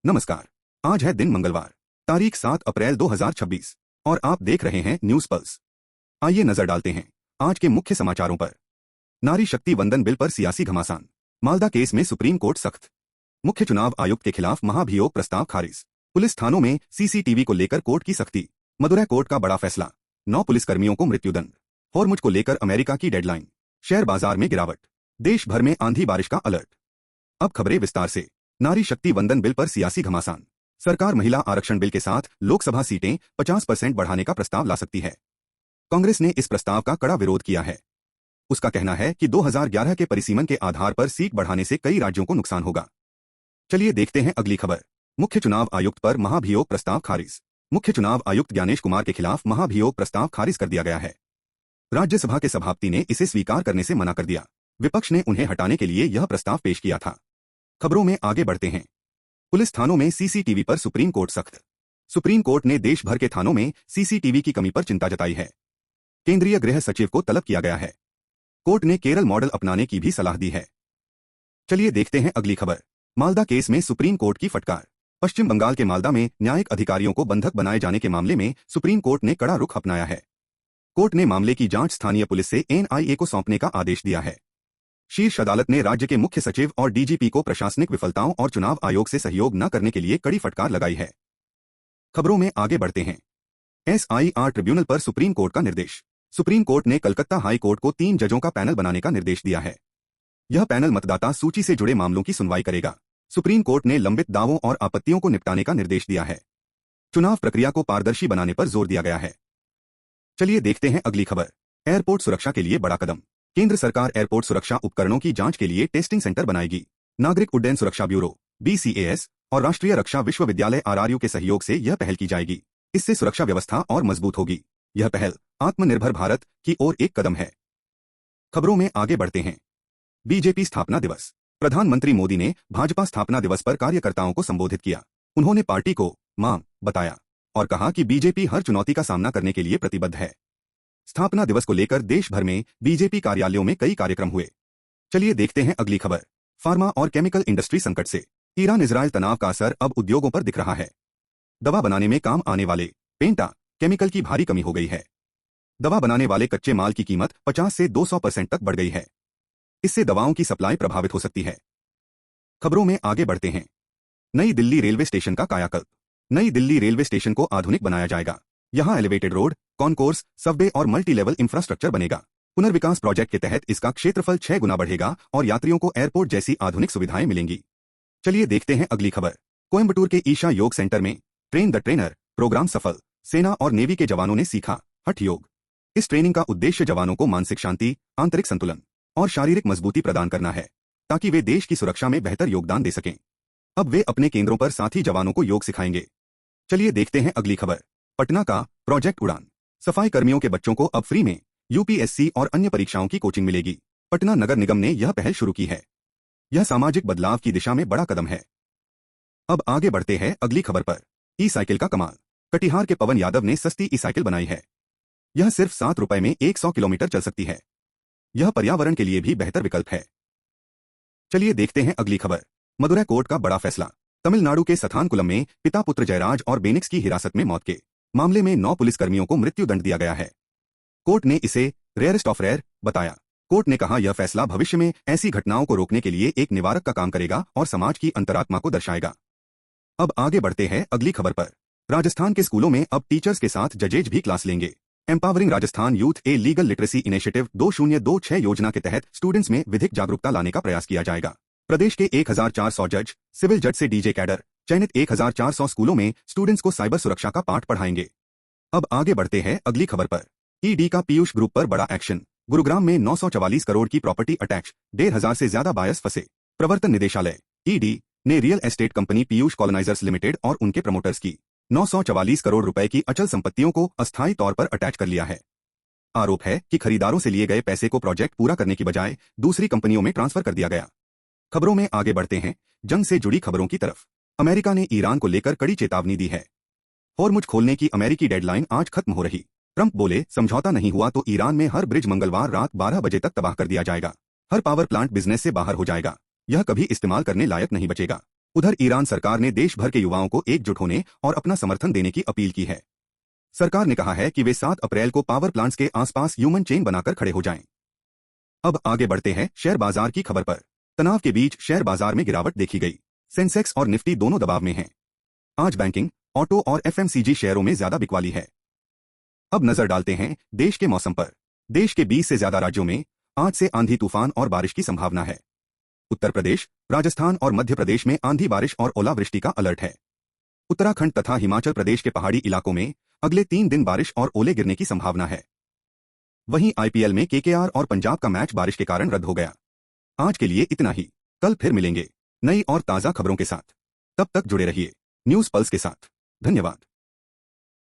नमस्कार। आज है दिन मंगलवार, तारीख 7 अप्रैल 2026 और आप देख रहे हैं न्यूज पल्स। आइए नजर डालते हैं आज के मुख्य समाचारों पर। नारी शक्ति वंदन बिल पर सियासी घमासान, मालदा केस में सुप्रीम कोर्ट सख्त, मुख्य चुनाव आयुक्त के खिलाफ महाभियोग प्रस्ताव खारिज, पुलिस थानों में सीसीटीवी को लेकर कोर्ट की सख्ती, मदुरै कोर्ट का बड़ा फैसला, 9 पुलिसकर्मियों को मृत्युदंड, हॉर्मुज को लेकर अमेरिका की डेडलाइन, शेयर बाजार में गिरावट, देश भर में आंधी बारिश का अलर्ट। अब खबरें विस्तार से। नारी शक्ति वंदन बिल पर सियासी घमासान, सरकार महिला आरक्षण बिल के साथ लोकसभा सीटें 50% बढ़ाने का प्रस्ताव ला सकती है। कांग्रेस ने इस प्रस्ताव का कड़ा विरोध किया है। उसका कहना है कि 2011 के परिसीमन के आधार पर सीट बढ़ाने से कई राज्यों को नुकसान होगा। चलिए देखते हैं अगली खबर। मुख्य चुनाव आयुक्त पर महाभियोग प्रस्ताव खारिज, मुख्य चुनाव आयुक्त ज्ञानेश कुमार के खिलाफ महाभियोग प्रस्ताव खारिज कर दिया गया है। राज्यसभा के सभापति ने इसे स्वीकार करने से मना कर दिया। विपक्ष ने उन्हें हटाने के लिए यह प्रस्ताव पेश किया था। खबरों में आगे बढ़ते हैं। पुलिस थानों में सीसीटीवी पर सुप्रीम कोर्ट सख्त, सुप्रीम कोर्ट ने देश भर के थानों में सीसीटीवी की कमी पर चिंता जताई है। केंद्रीय गृह सचिव को तलब किया गया है। कोर्ट ने केरल मॉडल अपनाने की भी सलाह दी है। चलिए देखते हैं अगली खबर। मालदा केस में सुप्रीम कोर्ट की फटकार, पश्चिम बंगाल के मालदा में न्यायिक अधिकारियों को बंधक बनाए जाने के मामले में सुप्रीम कोर्ट ने कड़ा रुख अपनाया है। कोर्ट ने मामले की जांच स्थानीय पुलिस से एनआईए को सौंपने का आदेश दिया है। शीर्ष अदालत ने राज्य के मुख्य सचिव और डीजीपी को प्रशासनिक विफलताओं और चुनाव आयोग से सहयोग न करने के लिए कड़ी फटकार लगाई है। खबरों में आगे बढ़ते हैं। एसआईआर ट्रिब्यूनल पर सुप्रीम कोर्ट का निर्देश, सुप्रीम कोर्ट ने कलकत्ता हाई कोर्ट को 3 जजों का पैनल बनाने का निर्देश दिया है। यह पैनल मतदाता सूची से जुड़े मामलों की सुनवाई करेगा। सुप्रीम कोर्ट ने लंबित दावों और आपत्तियों को निपटाने का निर्देश दिया है। चुनाव प्रक्रिया को पारदर्शी बनाने पर जोर दिया गया है। चलिए देखते हैं अगली खबर। एयरपोर्ट सुरक्षा के लिए बड़ा कदम, केंद्र सरकार एयरपोर्ट सुरक्षा उपकरणों की जांच के लिए टेस्टिंग सेंटर बनाएगी। नागरिक उड्डयन सुरक्षा ब्यूरो BCAS और राष्ट्रीय रक्षा विश्वविद्यालय RRU के सहयोग से यह पहल की जाएगी। इससे सुरक्षा व्यवस्था और मजबूत होगी। यह पहल आत्मनिर्भर भारत की ओर एक कदम है। खबरों में आगे बढ़ते हैं। बीजेपी स्थापना दिवस, प्रधानमंत्री मोदी ने भाजपा स्थापना दिवस पर कार्यकर्ताओं को संबोधित किया। उन्होंने पार्टी को मां बताया और कहा कि बीजेपी हर चुनौती का सामना करने के लिए प्रतिबद्ध है। स्थापना दिवस को लेकर देश भर में बीजेपी कार्यालयों में कई कार्यक्रम हुए। चलिए देखते हैं अगली खबर। फार्मा और केमिकल इंडस्ट्री संकट से ईरान इजरायल तनाव का असर अब उद्योगों पर दिख रहा है। दवा बनाने में काम आने वाले पेंटा केमिकल की भारी कमी हो गई है। दवा बनाने वाले कच्चे माल की कीमत 50 से 200% तक बढ़ गई है। इससे दवाओं की सप्लाई प्रभावित हो सकती है। खबरों में आगे बढ़ते हैं। नई दिल्ली रेलवे स्टेशन का कायाकल्प, नई दिल्ली रेलवे स्टेशन को आधुनिक बनाया जाएगा। यहां एलिवेटेड रोड, कॉन्कोर्स, सबवे और मल्टी लेवल इंफ्रास्ट्रक्चर बनेगा। पुनर्विकास प्रोजेक्ट के तहत इसका क्षेत्रफल 6 गुना बढ़ेगा और यात्रियों को एयरपोर्ट जैसी आधुनिक सुविधाएं मिलेंगी। चलिए देखते हैं अगली खबर। कोयंबटूर के ईशा योग सेंटर में ट्रेन द ट्रेनर प्रोग्राम सफल, सेना और नेवी के जवानों ने सीखा हठ योग। इस ट्रेनिंग का उद्देश्य जवानों को मानसिक शांति, आंतरिक संतुलन और शारीरिक मजबूती प्रदान करना है, ताकि वे देश की सुरक्षा में बेहतर योगदान दे सकें। अब वे अपने केंद्रों पर साथी जवानों को योग सिखाएंगे। चलिए देखते हैं अगली खबर। पटना का प्रोजेक्ट उड़ान, सफाई कर्मियों के बच्चों को अब फ्री में यूपीएससी और अन्य परीक्षाओं की कोचिंग मिलेगी। पटना नगर निगम ने यह पहल शुरू की है। यह सामाजिक बदलाव की दिशा में बड़ा कदम है। अब आगे बढ़ते हैं अगली खबर पर। ई साइकिल का कमाल, कटिहार के पवन यादव ने सस्ती ई साइकिल बनाई है। यह सिर्फ 7 रुपए में 100 किलोमीटर चल सकती है। यह पर्यावरण के लिए भी बेहतर विकल्प है। चलिए देखते हैं अगली खबर। मदुरै कोर्ट का बड़ा फैसला, तमिलनाडु के सथानकुलम में पिता पुत्र जयराज और बेनिक्स की हिरासत में मौत के मामले में 9 पुलिसकर्मियों को मृत्युदंड दिया गया है। कोर्ट ने इसे रेयरेस्ट ऑफ रेयर बताया। कोर्ट ने कहा यह फैसला भविष्य में ऐसी घटनाओं को रोकने के लिए एक निवारक का काम करेगा और समाज की अंतरात्मा को दर्शाएगा। अब आगे बढ़ते हैं अगली खबर पर। राजस्थान के स्कूलों में अब टीचर्स के साथ जजेज भी क्लास लेंगे। Empowering Rajasthan youth a legal literacy initiative 2026 योजना के तहत स्टूडेंट्स में विधिक जागरूकता लाने का प्रयास किया जाएगा। प्रदेश के 1400 जज, सिविल जज से डीजे कैडर चयनित 1400 स्कूलों में स्टूडेंट्स को साइबर सुरक्षा का पाठ पढ़ाएंगे। अब आगे बढ़ते हैं अगली खबर पर। ईडी का पीयूष ग्रुप पर बड़ा एक्शन, गुरुग्राम में 944 करोड़ की प्रॉपर्टी अटैच, 1,500 से ज्यादा बायर्स फंसे। प्रवर्तन निदेशालय ईडी ने real estate company Piyush colonisers limited और उनके प्रमोटर्स की 944 करोड़ रुपए की अचल संपत्तियों को अस्थायी तौर पर अटैच कर लिया है। आरोप है कि खरीदारों से लिए गए पैसे को प्रोजेक्ट पूरा करने की बजाय दूसरी कंपनियों में ट्रांसफर कर दिया गया। खबरों में आगे बढ़ते हैं जंग से जुड़ी खबरों की तरफ। अमेरिका ने ईरान को लेकर कड़ी चेतावनी दी है। हॉर्मुज खोलने की अमेरिकी डेडलाइन आज खत्म हो रही। ट्रंप बोले समझौता नहीं हुआ तो ईरान में हर ब्रिज मंगलवार रात 12 बजे तक तबाह कर दिया जाएगा। हर पावर प्लांट बिजनेस से बाहर हो जाएगा। यह कभी इस्तेमाल करने लायक नहीं बचेगा। उधर ईरान सरकार ने देश भर के युवाओं को एकजुट होने और अपना समर्थन देने की अपील की है। सरकार ने कहा है कि वे 7 अप्रैल को पावर प्लांट्स के आसपास ह्यूमन चेन बनाकर खड़े हो जाएं। अब आगे बढ़ते हैं शेयर बाजार की खबर पर। तनाव के बीच शेयर बाजार में गिरावट देखी गई। सेंसेक्स और निफ्टी दोनों दबाव में हैं। आज बैंकिंग, ऑटो और एफएमसीजी शेयरों में ज्यादा बिकवाली है। अब नजर डालते हैं देश के मौसम पर। देश के 20 से ज्यादा राज्यों में आज से आंधी तूफान और बारिश की संभावना है। उत्तर प्रदेश, राजस्थान और मध्य प्रदेश में आंधी बारिश और ओलावृष्टि का अलर्ट है। उत्तराखंड तथा हिमाचल प्रदेश के पहाड़ी इलाकों में अगले 3 दिन बारिश और ओले गिरने की संभावना है। वहीं आईपीएल में केकेआर और पंजाब का मैच बारिश के कारण रद्द हो गया। आज के लिए इतना ही। कल फिर मिलेंगे नई और ताजा खबरों के साथ। तब तक जुड़े रहिए न्यूज पल्स के साथ। धन्यवाद।